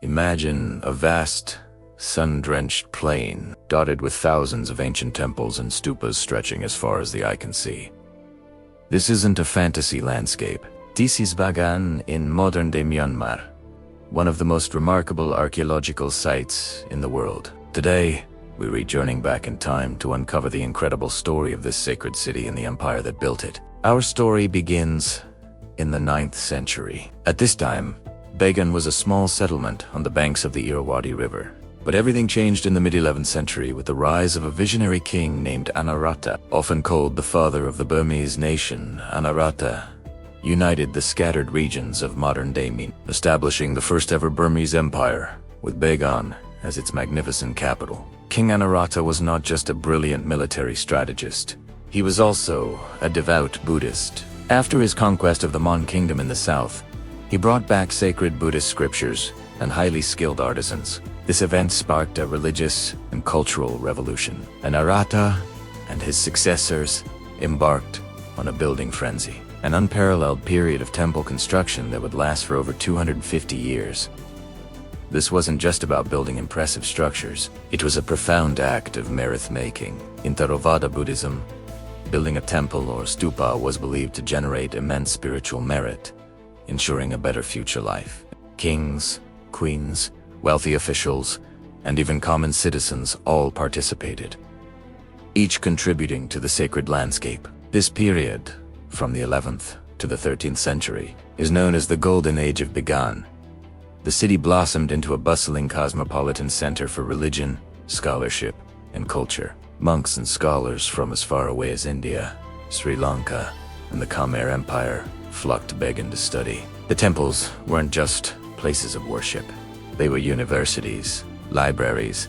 Imagine a vast, sun-drenched plain, dotted with thousands of ancient temples and stupas stretching as far as the eye can see. This isn't a fantasy landscape. This is Bagan in modern-day Myanmar, one of the most remarkable archaeological sites in the world. Today, we're journeying back in time to uncover the incredible story of this sacred city and the empire that built it. Our story begins in the 9th century. At this time, Bagan was a small settlement on the banks of the Irrawaddy River. But everything changed in the mid-11th century with the rise of a visionary king named Anawrahta, often called the father of the Burmese nation. Anawrahta united the scattered regions of modern-day Myanmar, establishing the first-ever Burmese empire, with Bagan as its magnificent capital. King Anawrahta was not just a brilliant military strategist. He was also a devout Buddhist. After his conquest of the Mon kingdom in the south, he brought back sacred Buddhist scriptures and highly skilled artisans. This event sparked a religious and cultural revolution. Anawrahta and his successors embarked on a building frenzy, an unparalleled period of temple construction that would last for over 250 years. This wasn't just about building impressive structures. It was a profound act of merit-making. In Theravada Buddhism, building a temple or stupa was believed to generate immense spiritual merit, ensuring a better future life. Kings, queens, wealthy officials, and even common citizens all participated, each contributing to the sacred landscape. This period, from the 11th to the 13th century, is known as the Golden Age of Bagan. The city blossomed into a bustling cosmopolitan center for religion, scholarship, and culture. Monks and scholars from as far away as India, Sri Lanka, and the Khmer Empire flocked to Bagan to study. The temples weren't just places of worship. They were universities, libraries,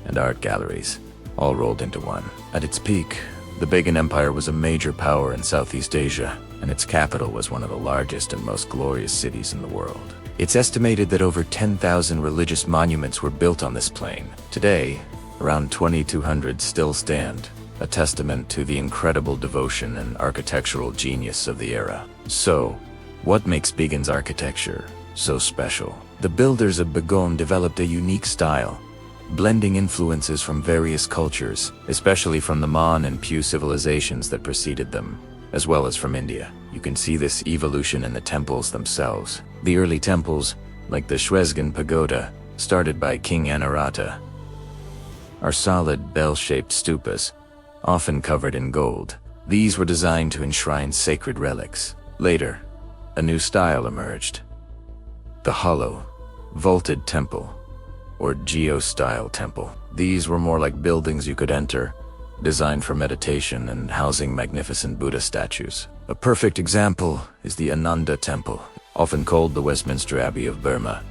and art galleries, all rolled into one. At its peak, the Bagan Empire was a major power in Southeast Asia, and its capital was one of the largest and most glorious cities in the world. It's estimated that over 10,000 religious monuments were built on this plain. Today, around 2,200 still stand, a testament to the incredible devotion and architectural genius of the era. So, what makes Bagan's architecture so special? The builders of Bagan developed a unique style, blending influences from various cultures, especially from the Mon and Pew civilizations that preceded them, as well as from India. You can see this evolution in the temples themselves. The early temples, like the Shwezgan Pagoda, started by King Anawrahta, are solid bell-shaped stupas, often covered in gold. These were designed to enshrine sacred relics. Later, a new style emerged: the hollow, vaulted temple, or geo-style temple. These were more like buildings you could enter, designed for meditation and housing magnificent Buddha statues. A perfect example is the Ananda Temple, often called the Westminster Abbey of Burma.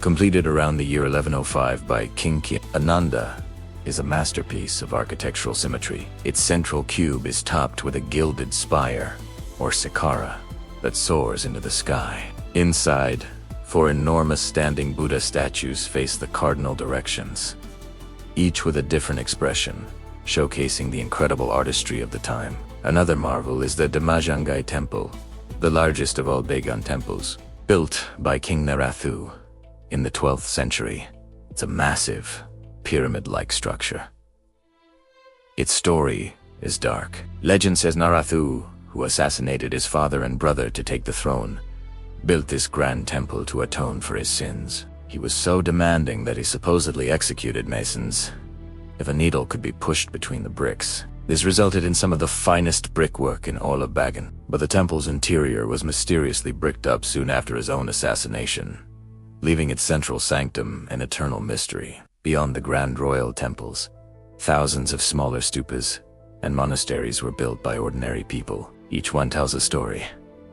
Completed around the year 1105 by King Ananda, is a masterpiece of architectural symmetry. Its central cube is topped with a gilded spire, or sikara, that soars into the sky. Inside, 4 enormous standing Buddha statues face the cardinal directions, each with a different expression, showcasing the incredible artistry of the time. Another marvel is the Damajangai Temple, the largest of all Bagan temples, built by King Anawrahta in the 12th century. It's a massive, pyramid-like structure. Its story is dark. Legend says Anawrahta, who assassinated his father and brother to take the throne, built this grand temple to atone for his sins. He was so demanding that he supposedly executed masons if a needle could be pushed between the bricks. This resulted in some of the finest brickwork in all of Bagan, but the temple's interior was mysteriously bricked up soon after his own assassination, leaving its central sanctum an eternal mystery. Beyond the grand royal temples, thousands of smaller stupas and monasteries were built by ordinary people. Each one tells a story,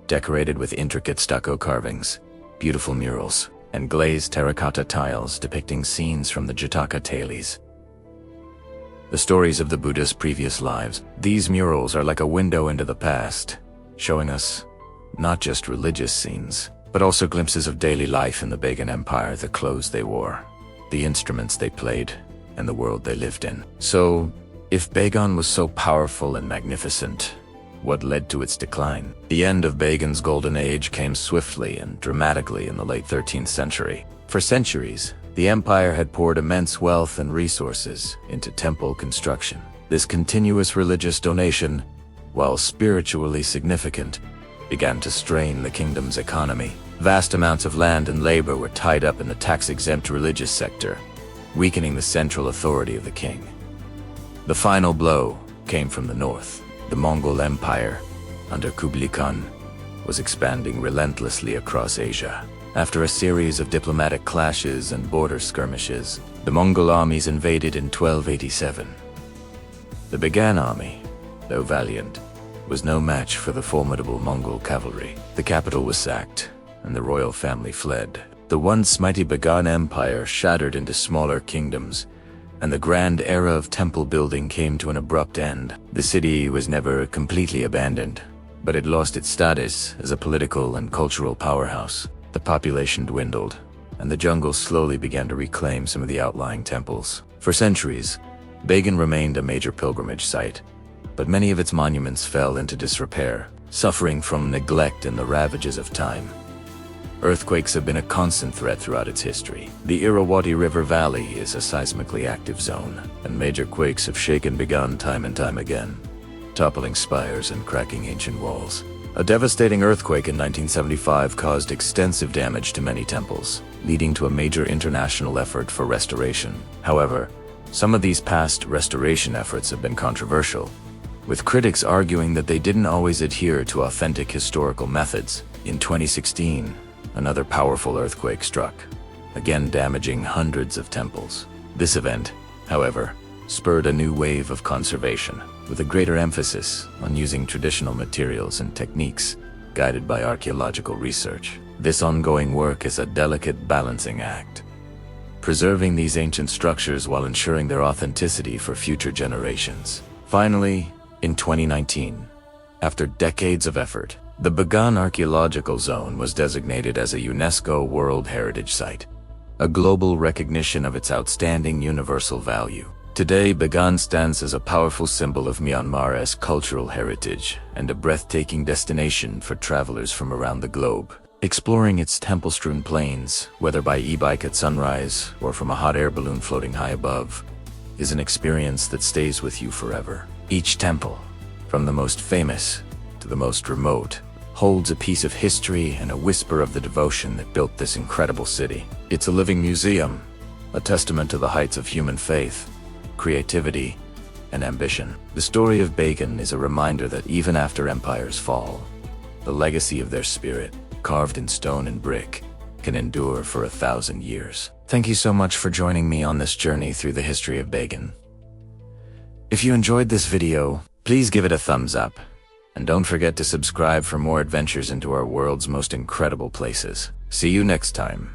decorated with intricate stucco carvings, beautiful murals, and glazed terracotta tiles depicting scenes from the Jataka Tales, the stories of the Buddha's previous lives. These murals are like a window into the past, showing us not just religious scenes, but also glimpses of daily life in the Bagan Empire: the clothes they wore, the instruments they played, and the world they lived in. So, if Bagan was so powerful and magnificent, what led to its decline? The end of Bagan's golden age came swiftly and dramatically in the late 13th century. For centuries, the empire had poured immense wealth and resources into temple construction. This continuous religious donation, while spiritually significant, began to strain the kingdom's economy. Vast amounts of land and labor were tied up in the tax-exempt religious sector, weakening the central authority of the king. The final blow came from the north. The Mongol Empire, under Kublai Khan, was expanding relentlessly across Asia. After a series of diplomatic clashes and border skirmishes, the Mongol armies invaded in 1287. The Bagan army, though valiant, was no match for the formidable Mongol cavalry. The capital was sacked, and the royal family fled. The once mighty Bagan Empire shattered into smaller kingdoms, and the grand era of temple building came to an abrupt end. The city was never completely abandoned, but it lost its status as a political and cultural powerhouse. The population dwindled, and the jungle slowly began to reclaim some of the outlying temples. For centuries, Bagan remained a major pilgrimage site, but many of its monuments fell into disrepair, suffering from neglect and the ravages of time. Earthquakes have been a constant threat throughout its history. The Irrawaddy River Valley is a seismically active zone, and major quakes have shaken Bagan time and time again, toppling spires and cracking ancient walls. A devastating earthquake in 1975 caused extensive damage to many temples, leading to a major international effort for restoration. However, some of these past restoration efforts have been controversial, with critics arguing that they didn't always adhere to authentic historical methods. In 2016, another powerful earthquake struck, again damaging hundreds of temples. This event, however, spurred a new wave of conservation, with a greater emphasis on using traditional materials and techniques guided by archaeological research. This ongoing work is a delicate balancing act, preserving these ancient structures while ensuring their authenticity for future generations. Finally, in 2019, after decades of effort, the Bagan Archaeological Zone was designated as a UNESCO World Heritage Site, a global recognition of its outstanding universal value. Today, Bagan stands as a powerful symbol of Myanmar's cultural heritage and a breathtaking destination for travelers from around the globe. Exploring its temple-strewn plains, whether by e-bike at sunrise or from a hot air balloon floating high above, is an experience that stays with you forever. Each temple, from the most famous to the most remote, holds a piece of history and a whisper of the devotion that built this incredible city. It's a living museum, a testament to the heights of human faith, creativity, and ambition. The story of Bagan is a reminder that even after empires fall, the legacy of their spirit, carved in stone and brick, can endure for 1,000 years. Thank you so much for joining me on this journey through the history of Bagan. If you enjoyed this video, please give it a thumbs up, and don't forget to subscribe for more adventures into our world's most incredible places. See you next time.